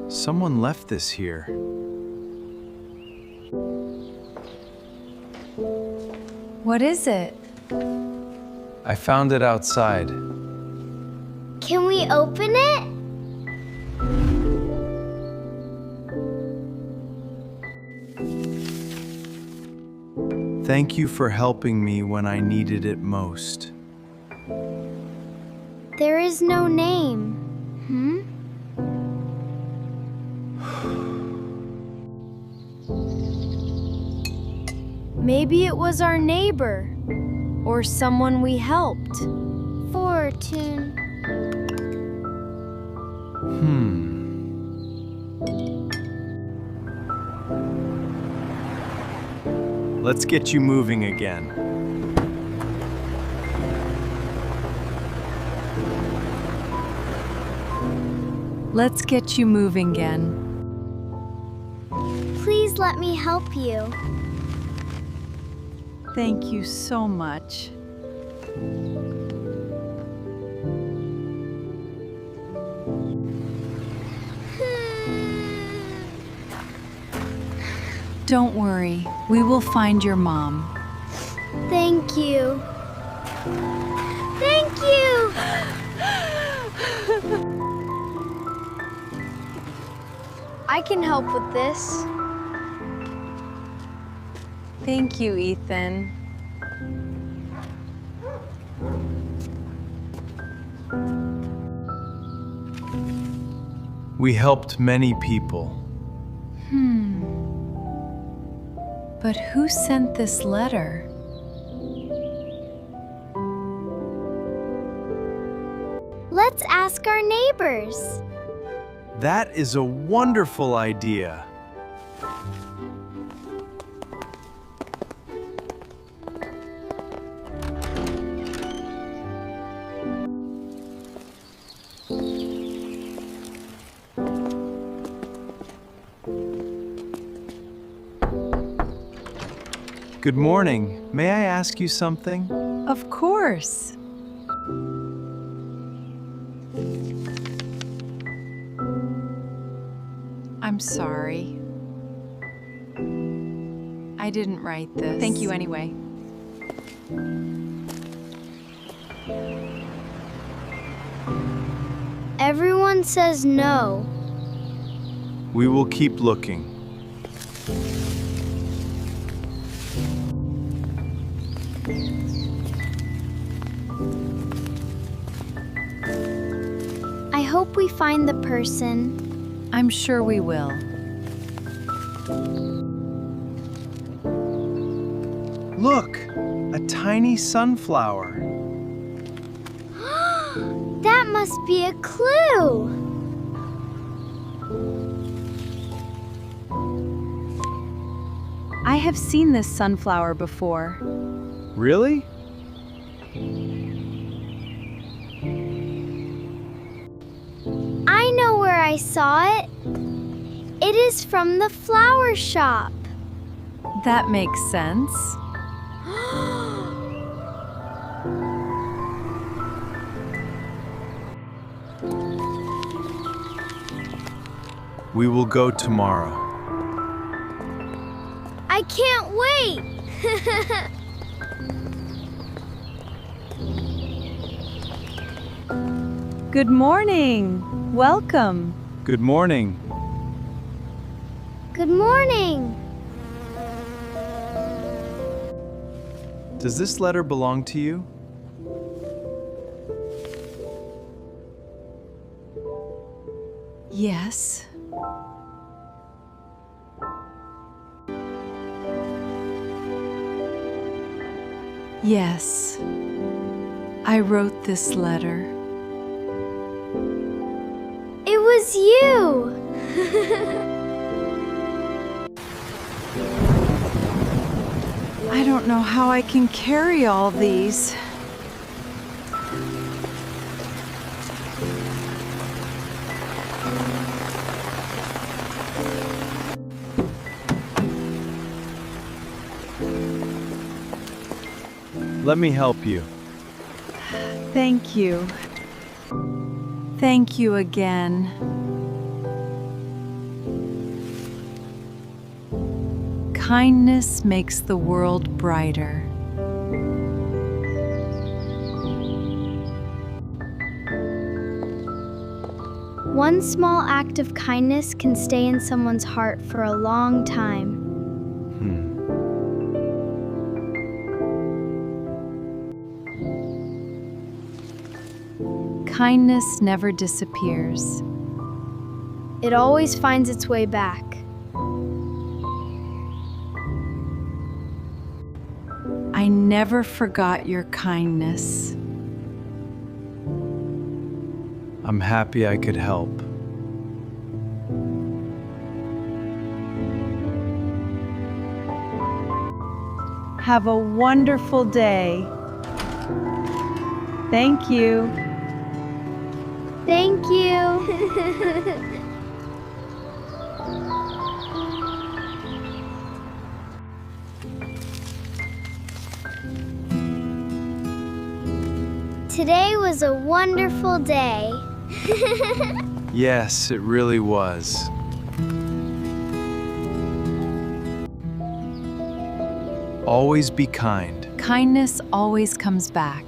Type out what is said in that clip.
Someone left this here. What is it? I found it outside. Can we open it? Thank you for helping me when I needed it most. There is no name. Maybe it was our neighbor or someone we helped. Fortune. Let's get you moving again. Let's get you moving again. Please let me help you. Thank you so much. Don't worry, we will find your mom. Thank you. Thank you! I can help with this. Thank you, Ethan. We helped many people. But who sent this letter? Let's ask our neighbors. That is a wonderful idea. Good morning. May I ask you something? Of course. I'm sorry. I didn't write this. Thank you anyway. Everyone says no. We will keep looking. I hope we find the person. I'm sure we will. Look, a tiny sunflower. That must be a clue. I have seen this sunflower before. Really? I know where I saw it. It is from the flower shop. That makes sense. We will go tomorrow. I can't wait. Good morning. Welcome. Good morning. Good morning. Does this letter belong to you? Yes. Yes. I wrote this letter. It was you. I don't know how I can carry all these. Let me help you. Thank you. Thank you again. Kindness makes the world brighter. One small act of kindness can stay in someone's heart for a long time. Kindness never disappears. It always finds its way back. I never forgot your kindness. I'm happy I could help. Have a wonderful day. Thank you. Thank you. Today was a wonderful day. Yes, it really was. Always be kind. Kindness always comes back.